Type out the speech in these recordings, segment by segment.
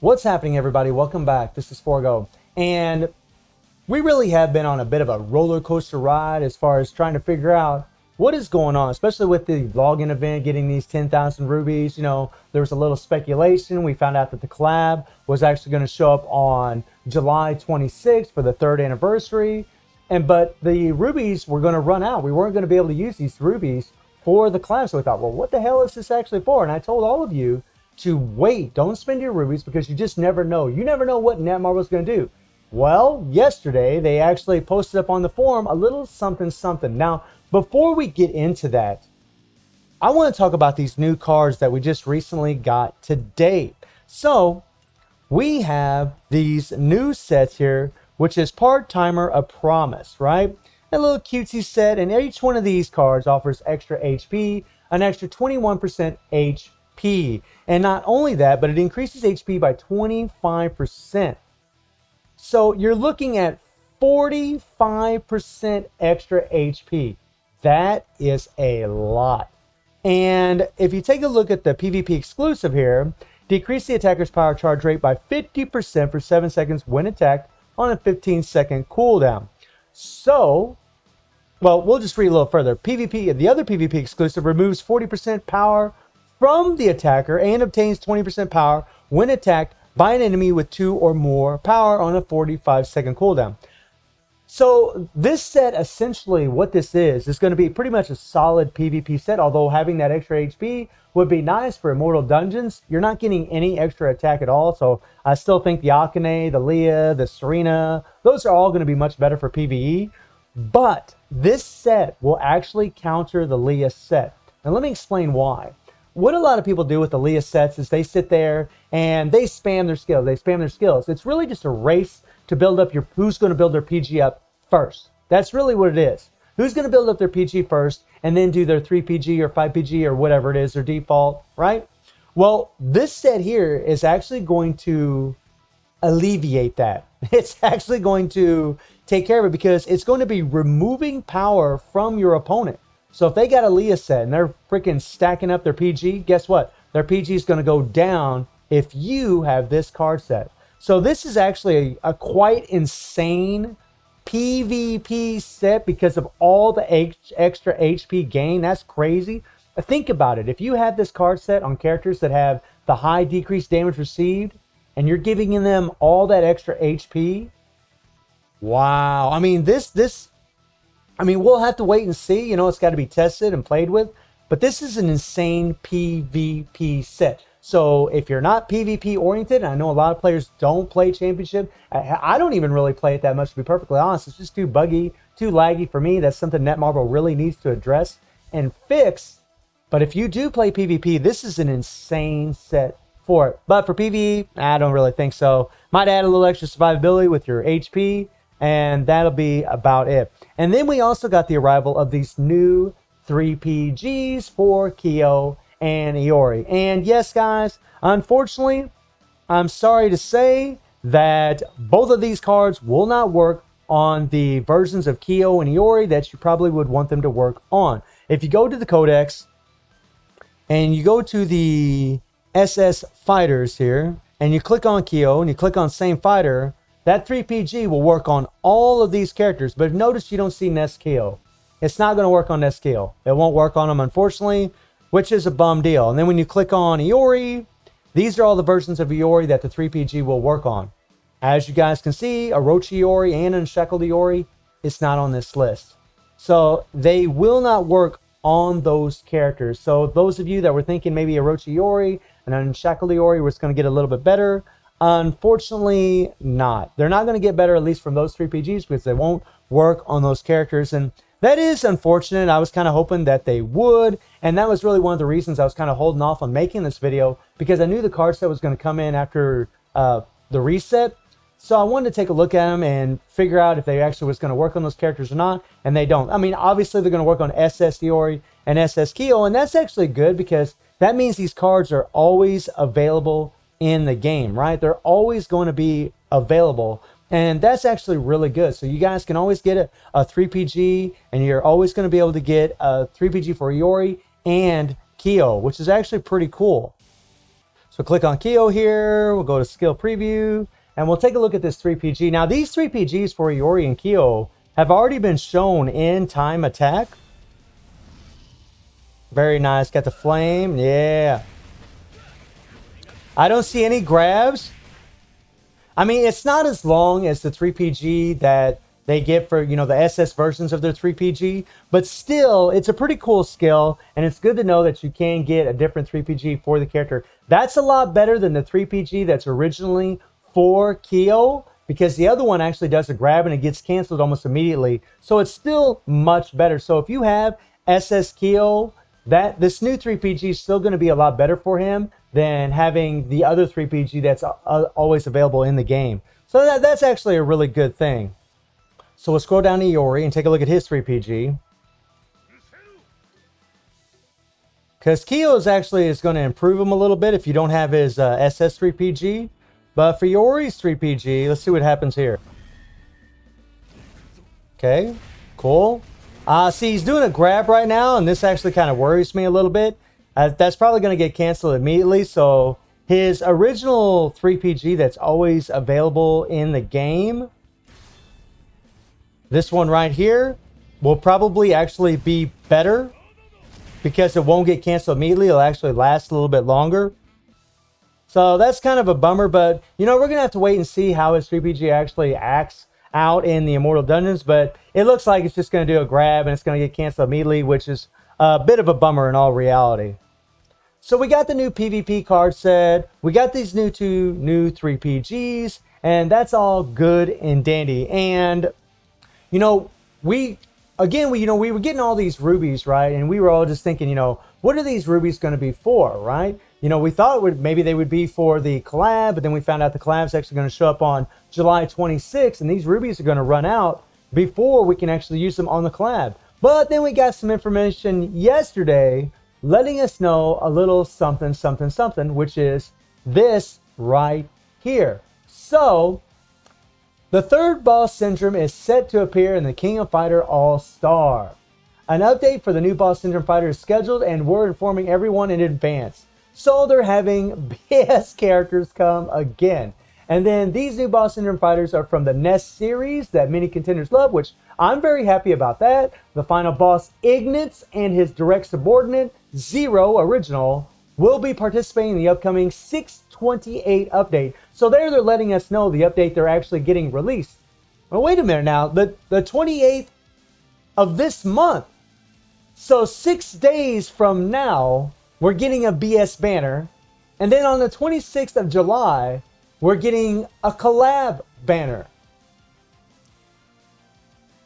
What's happening, everybody? Welcome back. This is Forgo, and we really have been on a bit of a roller coaster ride as far as trying to figure out what is going on, especially with the login event, getting these 10,000 rubies. You know, there was a little speculation. We found out that the collab was actually going to show up on July 26th for the 3rd anniversary, but the rubies were going to run out. We weren't going to be able to use these rubies for the collab, so we thought, well, what the hell is this actually for? And I told all of you to wait. Don't spend your rubies because you just never know. You never know what Netmarble is going to do. Well, yesterday they actually posted up on the forum a little something something. Now, before we get into that, I want to talk about these new cards that we just recently got today. So we have these new sets here, which is Part-Timer A Promise, right? A little cutesy set, and each one of these cards offers extra HP, an extra 21% HP. And not only that, but it increases HP by 25%. So you're looking at 45% extra HP. That is a lot. And if you take a look at the PvP exclusive here, decrease the attacker's power charge rate by 50% for 7 seconds when attacked on a 15-second cooldown. So, well, we'll just read a little further. PvP, the other PvP exclusive removes 40% power from the attacker and obtains 20% power when attacked by an enemy with 2 or more power on a 45-second cooldown. So this set, essentially what this is going to be pretty much a solid PvP set, although having that extra HP would be nice for Immortal Dungeons. You're not getting any extra attack at all, so I still think the Akane, the Leah, the Serena, those are all going to be much better for PvE. But this set will actually counter the Leah set. And let me explain why. What a lot of people do with the Leah sets is they sit there and they spam their skills. They spam their skills. It's really just a race to build up your, who's going to build their PG up first. That's really what it is. Who's going to build up their PG first and then do their 3pg or 5pg or whatever it is, their default, right? Well, this set here is actually going to alleviate that. It's actually going to take care of it because it's going to be removing power from your opponent. So if they got a Leah set and they're freaking stacking up their PG, guess what? Their PG is going to go down if you have this card set. So this is actually a quite insane PvP set because of all the extra HP gain. That's crazy. Think about it. If you have this card set on characters that have the high decreased damage received and you're giving them all that extra HP, wow. I mean, we'll have to wait and see. You know, it's got to be tested and played with. But this is an insane PvP set. So if you're not PvP oriented, and I know a lot of players don't play Championship. I don't even really play it that much, to be perfectly honest. It's just too buggy, too laggy for me. That's something Netmarble really needs to address and fix. But if you do play PvP, this is an insane set for it. But for PvE, I don't really think so. Might add a little extra survivability with your HP, and that'll be about it. And then we also got the arrival of these new 3pg's for Kyo and Iori. And yes, guys, unfortunately, I'm sorry to say that both of these cards will not work on the versions of Kyo and Iori that you probably would want them to work on. If you go to the Codex and you go to the SS Fighters here and you click on Kyo and you click on Same Fighter, that 3pg will work on all of these characters. But notice you don't see Nest Kyo. It's not going to work on Nest Kyo. It won't work on them, unfortunately, which is a bum deal. And then when you click on Iori, these are all the versions of Iori that the 3pg will work on. As you guys can see, Orochi Iori and Unshackled Iori, it's not on this list. So they will not work on those characters. So those of you that were thinking maybe Orochi Iori and Unshackled Iori was going to get a little bit better, unfortunately not. They're not going to get better, at least from those 3pg's, because they won't work on those characters. And that is unfortunate. I was kind of hoping that they would, and that was really one of the reasons I was kind of holding off on making this video, because I knew the card set was going to come in after the reset. So I wanted to take a look at them and figure out if they actually was going to work on those characters or not, and they don't. I mean, obviously they're going to work on SS Iori and SS Kyo, and that's actually good because that means these cards are always available in the game, right? They're always going to be available. And that's actually really good. So you guys can always get a 3pg, and you're always going to be able to get a 3pg for Iori and Kyo, which is actually pretty cool. So click on Kyo here. We'll go to skill preview and we'll take a look at this 3PG. Now these 3PGs for Iori and Kyo have already been shown in time attack. Very nice. Got the flame. Yeah. I don't see any grabs. I mean, it's not as long as the 3PG that they get for, you know, the SS versions of their 3PG, but still, it's a pretty cool skill, and it's good to know that you can get a different 3PG for the character. That's a lot better than the 3PG that's originally for Kyo, because the other one actually does a grab and it gets canceled almost immediately. So it's still much better. So if you have SS Kyo, this new 3PG is still going to be a lot better for him than having the other 3PG that's always available in the game. So that's actually a really good thing. So we'll scroll down to Iori and take a look at his 3PG. Because Kyo is going to improve him a little bit if you don't have his SS 3PG. But for Iori's 3PG, let's see what happens here. Okay, cool. See, he's doing a grab right now, and this actually kind of worries me a little bit. That's probably going to get canceled immediately. So his original 3PG that's always available in the game, this one right here, will probably actually be better because it won't get canceled immediately. It'll actually last a little bit longer. So that's kind of a bummer, but you know, we're going to have to wait and see how his 3PG actually acts out in the Immortal Dungeons, but it looks like it's just going to do a grab and it's going to get canceled immediately, which is a bit of a bummer in all reality. So we got the new PvP card set, we got these two new 3PGs, and that's all good and dandy. And you know, we were getting all these rubies, right? And we were all just thinking, you know, what are these rubies going to be for, right? You know, we thought maybe they would be for the collab, but then we found out the collab's actually going to show up on July 26th, and these rubies are going to run out before we can actually use them on the collab. But then we got some information yesterday letting us know a little something, something, something, which is this right here. So the third boss syndrome is set to appear in the King of Fighter All-Star. An update for the new boss syndrome fighter is scheduled, and we're informing everyone in advance. So they're having BS characters come again. And then these new boss syndrome fighters are from the Nest series that many contenders love, which I'm very happy about that. The final boss, Ignatz, and his direct subordinate, Zero Original, will be participating in the upcoming 628 update. So they're letting us know the update they're actually getting released. Well, wait a minute now. The 28th of this month. So 6 days from now, we're getting a BS banner. And then on the 26th of July, we're getting a collab banner.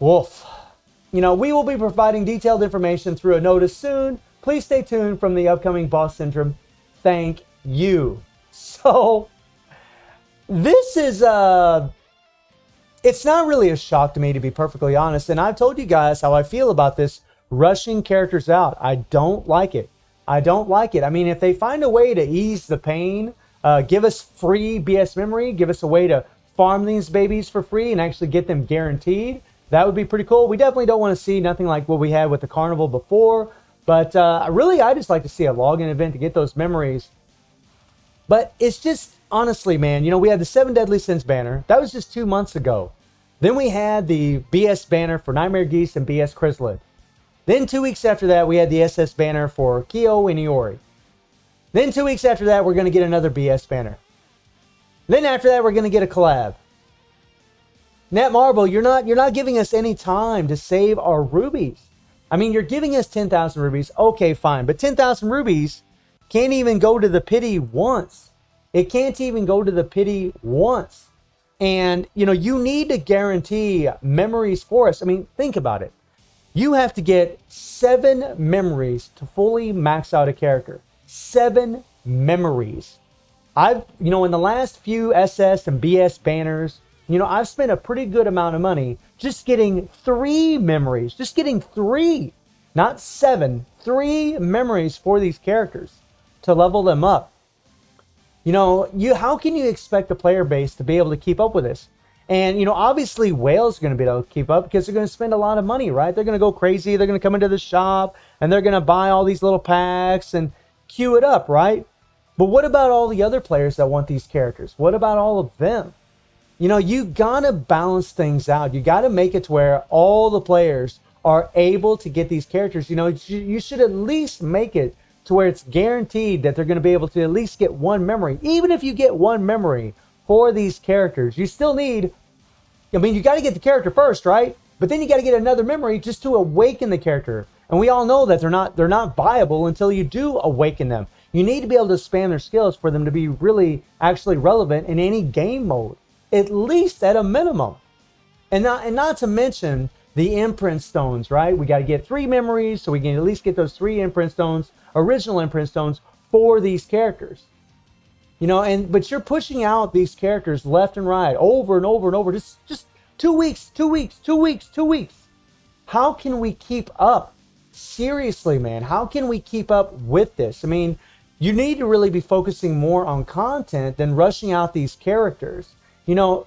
Woof. You know, we will be providing detailed information through a notice soon. Please stay tuned from the upcoming boss syndrome. Thank you. So this is it's not really a shock to me, to be perfectly honest. And I've told you guys how I feel about this rushing characters out. I don't like it. I don't like it. I mean, if they find a way to ease the pain, give us free BS memory, give us a way to farm these babies for free and actually get them guaranteed, that would be pretty cool. We definitely don't want to see nothing like what we had with the carnival before. But really, I just like to see a login event to get those memories. But it's just, honestly, man, you know, we had the 7 Deadly Sins banner. That was just 2 months ago. Then we had the BS banner for Nightmare Geese and BS Chrysalid. Then 2 weeks after that, we had the SS banner for Kyo and Iori. Then 2 weeks after that, we're going to get another BS banner. Then after that, we're going to get a collab. Netmarble, you're not giving us any time to save our rubies. I mean, you're giving us 10,000 rubies. Okay, fine. But 10,000 rubies can't even go to the pity once. It can't even go to the pity once. And, you know, you need to guarantee memories for us. I mean, think about it. You have to get 7 memories to fully max out a character. 7 memories. You know, in the last few SS and BS banners, you know, I've spent a pretty good amount of money just getting 3 memories. Just getting 3, not 7, 3 memories for these characters to level them up. You know, how can you expect the player base to be able to keep up with this? And, you know, obviously Whale's going to be able to keep up because they're going to spend a lot of money, right? They're going to go crazy. They're going to come into the shop and they're going to buy all these little packs and queue it up, right? But what about all the other players that want these characters? What about all of them? You know, you gotta balance things out. You gotta make it to where all the players are able to get these characters. You know, you should at least make it to where it's guaranteed that they're going to be able to at least get one memory. Even if you get one memory for these characters, you still need, I mean, you got to get the character first, right? But then you got to get another memory just to awaken the character. And we all know that they're not viable until you do awaken them. You need to be able to spam their skills for them to be really actually relevant in any game mode, at least at a minimum. And not to mention the imprint stones, right? We got to get 3 memories so we can at least get those 3 imprint stones, original imprint stones for these characters. You know, but you're pushing out these characters left and right, over and over and over. Just 2 weeks, 2 weeks, 2 weeks, 2 weeks. How can we keep up? Seriously, man, how can we keep up with this? I mean, you need to really be focusing more on content than rushing out these characters. You know,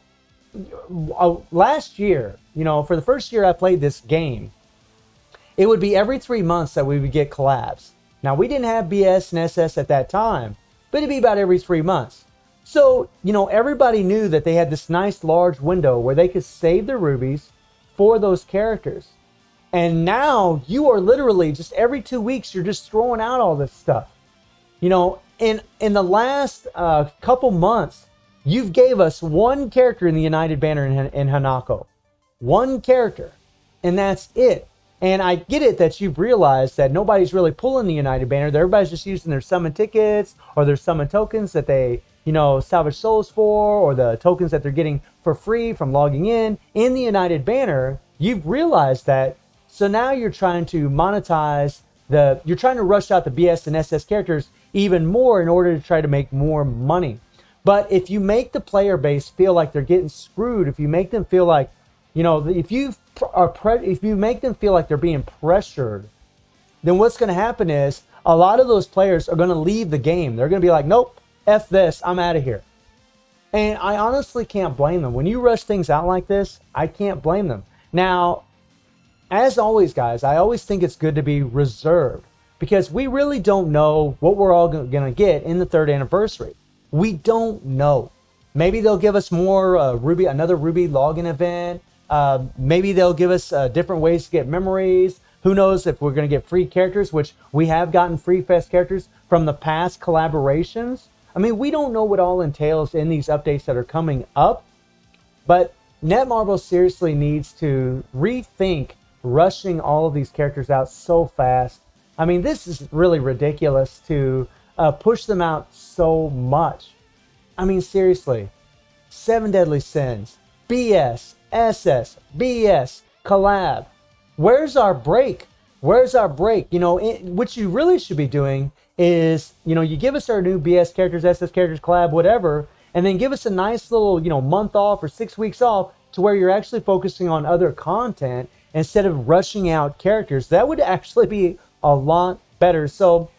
last year, you know, for the first year I played this game, it would be every 3 months that we would get collabs. Now, we didn't have BS and SS at that time, but it'd be about every 3 months. So, you know, everybody knew that they had this nice large window where they could save their rubies for those characters. And now you are literally just every 2 weeks, you're just throwing out all this stuff. You know, in the last couple months, you've gave us 1 character in the United Banner in Hanako. 1 character. And that's it. And I get it that you've realized that nobody's really pulling the United Banner. Everybody's just using their summon tickets or their summon tokens that they, you know, salvage souls for, or the tokens that they're getting for free from logging in the United Banner. You've realized that. So now you're trying to monetize you're trying to rush out the BS and SS characters even more in order to try to make more money. But if you make the player base feel like they're getting screwed, if you make them feel like, you know, if you make them feel like they're being pressured, then what's going to happen is a lot of those players are going to leave the game. They're going to be like, nope, F this, I'm out of here. And I honestly can't blame them. When you rush things out like this, I can't blame them. Now, as always, guys, I always think it's good to be reserved because we really don't know what we're all going to get in the 3rd anniversary. We don't know. Maybe they'll give us more another Ruby login event. Maybe they'll give us different ways to get memories. Who knows if we're going to get free characters, which we have gotten free fest characters from the past collaborations. I mean, we don't know what all entails in these updates that are coming up. But Netmarble seriously needs to rethink rushing all of these characters out so fast. I mean, this is really ridiculous to push them out so much. I mean, seriously, 7 Deadly Sins, BS, SS, BS, collab. Where's our break? Where's our break? You know, what you really should be doing is, you know, you give us our new BS characters, SS characters, collab, whatever, and then give us a nice little, you know, month off or 6 weeks off to where you're actually focusing on other content instead of rushing out characters. That would actually be a lot better. So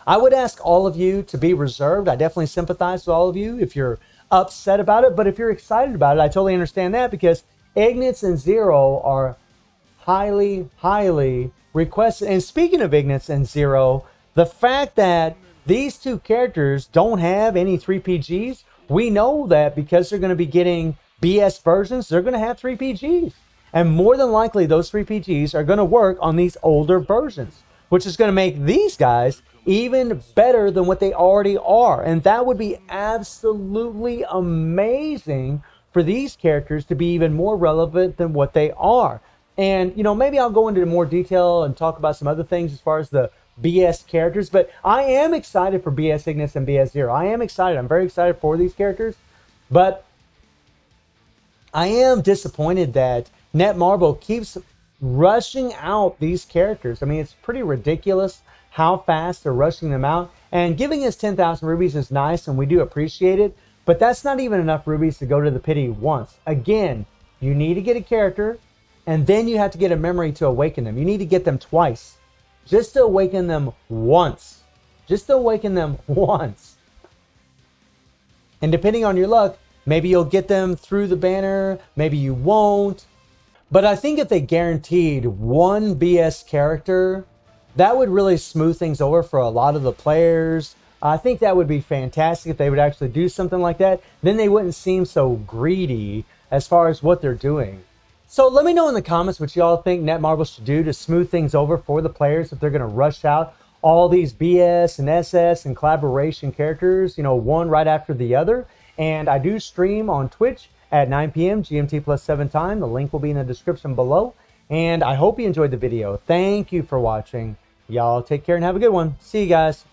I would ask all of you to be reserved. I definitely sympathize with all of you if you're upset about it, but if you're excited about it, I totally understand that because Ignitz and Zero are highly, highly requested. And speaking of Ignitz and Zero, the fact that these 2 characters don't have any 3pg's, we know that because they're going to be getting BS versions, they're going to have 3pg's. And more than likely, those 3pg's are going to work on these older versions, which is going to make these guys even better than what they already are. And that would be absolutely amazing for these characters to be even more relevant than what they are. And, you know, maybe I'll go into more detail and talk about some other things as far as the BS characters. But I am excited for BS Ignitz and BS Zero. I am excited. I'm very excited for these characters. But I am disappointed that Netmarble keeps rushing out these characters. I mean, it's pretty ridiculous how fast they're rushing them out. And giving us 10,000 rubies is nice, and we do appreciate it. But that's not even enough rubies to go to the pity once. Again, you need to get a character, and then you have to get a memory to awaken them. You need to get them twice. Just to awaken them once. Just to awaken them once. And depending on your luck, maybe you'll get them through the banner, maybe you won't. But I think if they guaranteed 1 BS character, that would really smooth things over for a lot of the players. I think that would be fantastic if they would actually do something like that. Then they wouldn't seem so greedy as far as what they're doing. So let me know in the comments what y'all think Netmarble should do to smooth things over for the players if they're going to rush out all these BS and SS and collaboration characters, you know, one right after the other. And I do stream on Twitch at 9 p.m. GMT plus 7 time. The link will be in the description below. And I hope you enjoyed the video. Thank you for watching. Y'all take care and have a good one. See you guys.